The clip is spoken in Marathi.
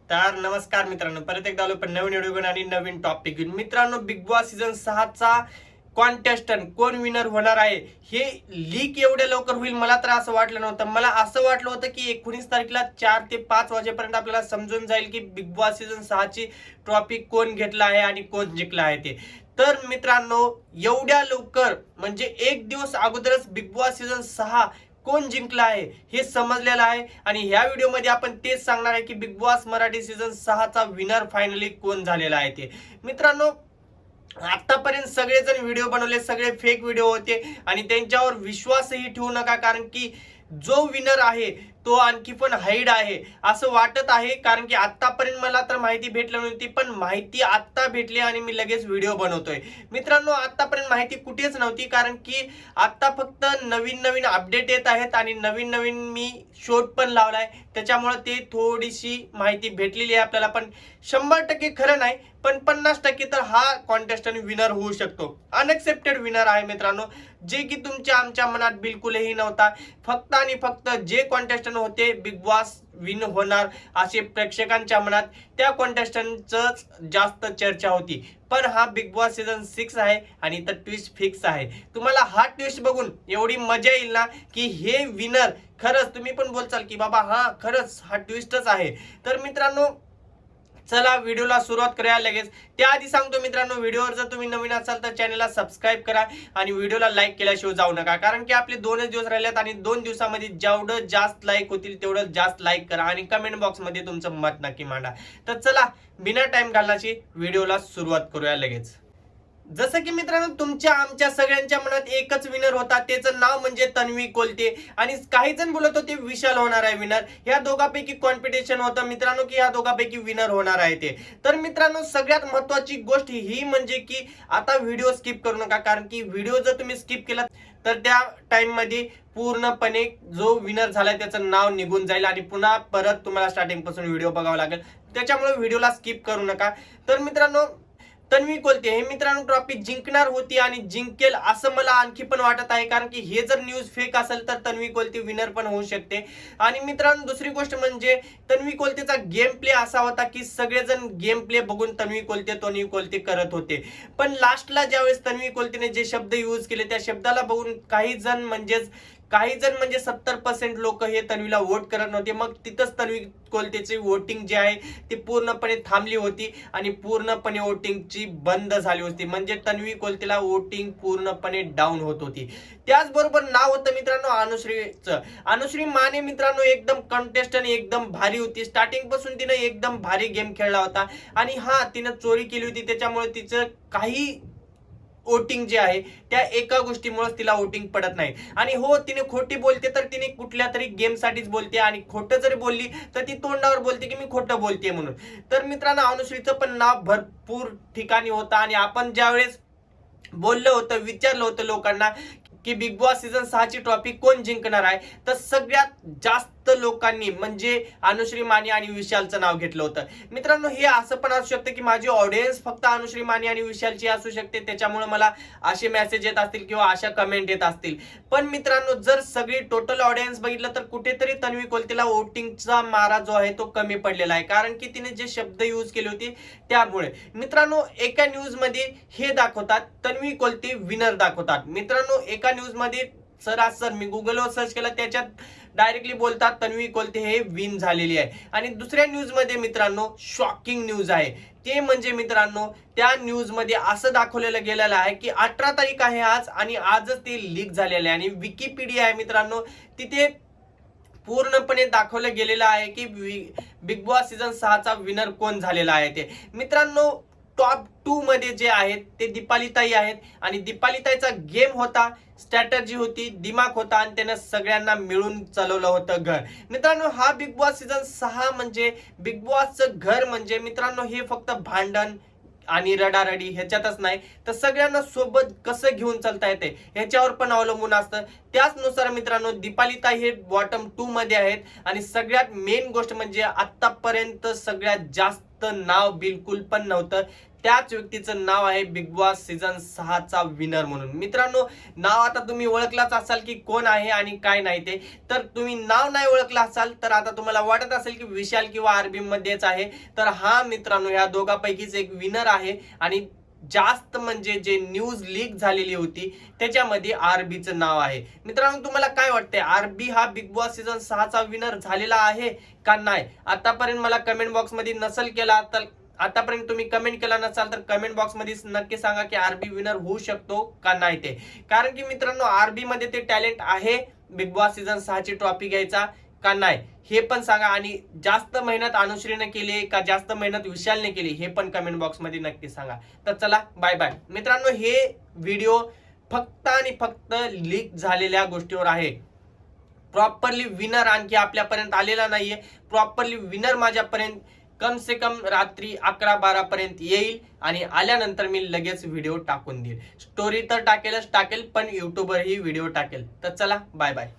तर नमस्कार मित्रांनो, परत एकदा आलो पण नवीन व्हिडिओ घेऊन आणि नवीन टॉपिक घेऊन. मित्रांनो, बिग बॉस सीझन 6 चा कॉन्टेस्टंट कोण विनर होणार आहे हे लीक एवढ्या लवकर होईल मला तर असं वाटलं नव्हतं. मला असं वाटलं होतं की 19 तारखेला 4 ते 5 वाजेपर्यंत आपल्याला समजून जाईल की बिग बॉस सीझन 6 ची ट्रॉफी कोण घेतला आहे आणि कोण जिंकला आहे ते. तर मित्रांनो, एवढ्या लवकर म्हणजे एक दिवस अगोदरच बिग बॉस सीझन 6 कोण जिंकला आहे हे समजलेलं आहे आणि ह्या व्हिडिओमध्ये आपण तेच सांगणार आहे की बिग बॉस मराठी सीझन 6 चा विनर फायनली कोण झालेला आहे ते. मित्रांनो, आतापर्यंत सगळेजण व्हिडिओ बनवले, सगळे फेक व्हिडिओ होते आणि त्यांच्यावर विश्वासही ठेवू नका, कारण की जो विनर आहे तो आणखी पण हाईड आहे असं वाटत आहे. कारण की आतापर्यंत मला तर माहिती भेटली नव्हती, पण माहिती आत्ता भेटली आणि मी लगेच व्हिडिओ बनवतोय. मित्रांनो, आतापर्यंत माहिती कुठेच नव्हती, कारण की आता फक्त नवीन नवीन अपडेट येत आहेत आणि नवीन नवीन मी शोध पण लावलाय, त्याच्यामुळे ते थोडीशी माहिती भेटलेली आहे आपल्याला. पण 100% खरं नाही, पण 50% तर हा कॉन्टेस्टंट विनर होऊ शकतो. अनएक्सेप्टेड विनर आहे मित्रांनो, जे की तुमच्या आमच्या मनात बिलकुलही नव्हता. फक्त आणि फक्त जे कॉन्टेस्टंट होते बिग बॉस विन होणार असे प्रेक्षकांच्या मनात, त्या कॉन्टेस्टंटच जास्त चर्चा होती. पण हा बिग बॉस सीझन 6 आहे आणि तर ट्विस्ट फिक्स आहे. तुम्हाला हा ट्विस्ट बघून एवढी मजा येईल ना की हे विनर खरंच तुम्ही पण बोलचाल की बाबा हा खरंच हा ट्विस्टच आहे. तर मित्रांनो, चला व्हिडिओला सुरुवात करूया लगेच. त्याआधी सांगतो मित्रांनो, व्हिडिओवर जर तुम्ही नवीन असाल तर चॅनलला सबस्क्राईब करा आणि व्हिडिओला लाईक केल्याशिवाय जाऊ नका, कारण की आपले 2च दिवस राहिलेत आणि 2 दिवसामध्ये जेवढं जास्त लाईक होतील तेवढं जास्त लाईक करा आणि कमेंट बॉक्समध्ये तुमचं मत नक्की मांडा. तर चला बिना टाइम घालण्याची व्हिडिओला सुरुवात करूया लगेच. जसं की मित्रांनो, तुमच्या आमच्या सगळ्यांच्या मनात एकच विनर होता, त्याचं नाव म्हणजे तन्वी कोलते. आणि काही जण बोलत होते विशाल होणार आहे विनर. ह्या दोघांपैकी कॉम्पिटिशन होतं मित्रांनो की ह्या दोघांपैकी विनर होणार आहे ते. तर मित्रांनो, सगळ्यात महत्वाची गोष्ट ही म्हणजे की आता व्हिडिओ स्किप करू नका, कारण की व्हिडिओ जर तुम्ही स्किप केला तर त्या टाइम मध्ये पूर्णपणे जो विनर झालाय त्याचं नाव निघून जाईल आणि पुन्हा परत तुम्हाला स्टार्टिंग पासून व्हिडिओ बघावा लागेल. त्याच्यामुळे व्हिडिओला स्किप करू नका. तर मित्रांनो, तन्वी कोलते हे मित्रांनो ट्रॉफी जिंकणार होती आणि जिंकेल असं मला आणखी पण वाटत आहे, कारण की हे जर न्यूज फेक असेल तर तन्वी कोलते विनर पण होऊ शकते. आणि मित्रांनो, दुसरी गोष्ट म्हणजे तन्वी कोलतेचा गेम प्ले असा होता की सगळेजण गेम प्ले बघून तन्वी कोलते करत होते. पण लास्टला ज्यावेळेस तन्वी कोलतेने जे शब्द यूज केले त्या शब्दाला बघून काही जण म्हणजे 70% लोक हे तन्वीला वोट करत नव्हते. मग तिथंच तन्वी कोलतेची वोटिंग जी आहे ती पूर्णपणे थांबली होती आणि पूर्णपणे वोटिंगची बंद झाली होती. म्हणजे तन्वी कोलतेला वोटिंग पूर्णपणे डाऊन होत होती. त्याचबरोबर नाव होतं मित्रांनो अनुश्रीचं. अनुश्री माने मित्रांनो एकदम कंटेस्टंट एकदम भारी होती. स्टार्टिंग पासून तिने एकदम भारी गेम खेळला होता आणि हा तिने चोरी केली होती, त्याच्यामुळे तिचं काही वोटिंग जे आहे त्या एका गोष्टीमुळे तिला वोटिंग पडत नाही. आणि हो, तिने खोटी बोलते तर तिने कुठल्या तरी गेम साठीच बोलते आणि खोटं जरी बोलली तर ती तोंडावर बोलते की मी खोटं बोलते म्हणून. तर मित्रांनो, अनुश्रीचं पण नाव भरपूर ठिकाणी होतं आणि आपण ज्यावेळेस बोललो होतं, विचारलं होतं लोकांना की बिग बॉस सीझन 6 ची ट्रॉफी कोण जिंकणार आहे, तर सगळ्यात जास्त लोकांनी म्हणजे अनुश्री माने आणि विशालचं नाव घेतलं होतं. मित्रांनो, हे असं पण असू शकतं की माझी ऑडियन्स फक्त अनुश्री माने आणि विशालची असू शकते, त्याच्यामुळे मला असे मेसेज येत असतील किंवा अशा कमेंट येत असतील. पण मित्रांनो, जर सगळी टोटल ऑडियन्स बघितलं तर कुठेतरी तन्वी कोलतेला वोटिंगचा मारा जो आहे तो कमी पडलेला आहे, कारण की तिने जे शब्द यूज केले होते त्यामुळे. मित्रांनो, एका न्यूज मध्ये हे दाखवतात तन्वी कोलते विनर दाखवतात. मित्रांनो, एका न्यूज मध्ये सरासर मी गुगलवर सर्च केलं त्याच्यात डायरेक्टली बोलतात तन्वी कोलते हे विन झालेली आहे. आणि दुसऱ्या न्यूज मध्ये मित्रांनो शॉकिंग न्यूज आहे, ते म्हणजे मित्रांनो त्या न्यूज मध्ये असं दाखवलेलं गेलेलं आहे की 18 तारीख आहे आज आणि आजच ते लीक झालेलं आहे. आणि विकिपीडिया आहे मित्रांनो, तिथे पूर्णपणे दाखवलं गेलेलं आहे की बिग बॉस सीझन 6 चा विनर कोण झालेला आहे ते. मित्रांनो, टॉप 2 मध्ये जे आहेत ते दीपालीताई आहेत आणि दीपालीताईचा गेम होता, स्ट्रॅटर्जी होती, दिमाग होता आणि त्यानं सगळ्यांना मिळून चालवलं होतं घर. मित्रांनो, हा बिग बॉस सीझन 6 म्हणजे बिग बॉसचं घर म्हणजे मित्रांनो हे फक्त भांडण आणि रडारडी ह्याच्यातच नाही, तर सगळ्यांना सोबत कसं घेऊन चालता येते ह्याच्यावर पण अवलंबून असतं. त्याचनुसार मित्रांनो दीपालीताई हे बॉटम 2 मध्ये आहेत आणि सगळ्यात मेन गोष्ट म्हणजे आतापर्यंत सगळ्यात जास्त व्यक्तीचं नाव बिलकुल पण नव्हतं. त्याच व्यक्तीचं नाव आहे बिग बॉस सीझन 6 चा विनर म्हणून. मित्रांनो, नाव आता तुम्ही ओळखलाच असाल की कोण आहे आणि काय नाही ते. तर तुम्ही नाव नाही ओळखला असाल तर आता तुम्हाला वाटत असेल की विशाल किंवा आरबी मध्येच आहे. तर हा मित्रांनो, ह्या दोघांपैकीच एक विनर आहे आणि जास्त म्हणजे जे न्यूज लीक झालेली होती त्याच्यामध्ये आरबीचं नाव आहे. मित्रांनो, तुम्हाला काय वाटतंय, आरबी हा बिग बॉस सीझन 6 चा विनर झालेला आहे का नाही? आतापर्यंत मला कमेंट बॉक्स मध्ये नसेल केला तर आतापर्यंत तुम्ही कमेंट केला नसाल तर कमेंट बॉक्स मध्ये नक्की सांगा की आरबी विनर होऊ शकतो का नाही ते. कारण की मित्रांनो, आरबी मध्ये ते टॅलेंट आहे बिग बॉस सीझन 6 ची ट्रॉफी घ्यायचा का नाही हे पण सांगा. आणि जास्त मेहनत अनुश्रीने केली का जास्त मेहनत विशालने केली हे पण कमेंट बॉक्स मध्ये नक्की सांगा. तर चला, बाय बाय. मित्रांनो, हे व्हिडिओ फक्त आणि फक्त लीक झालेल्या गोष्टीवर आहे. प्रॉपरली विनर आणखी आपल्यापर्यंत आलेला नाहीये. प्रॉपरली विनर माझ्यापर्यंत कम से कम रात्री 11-12 पर्यंत येईल आणि आल्यानंतर मी लगेच व्हिडिओ टाकून देईल. स्टोरी तर टाकेलच टाकेल, पण युट्यूबवरही व्हिडिओ टाकेल. तर चला, बाय बाय.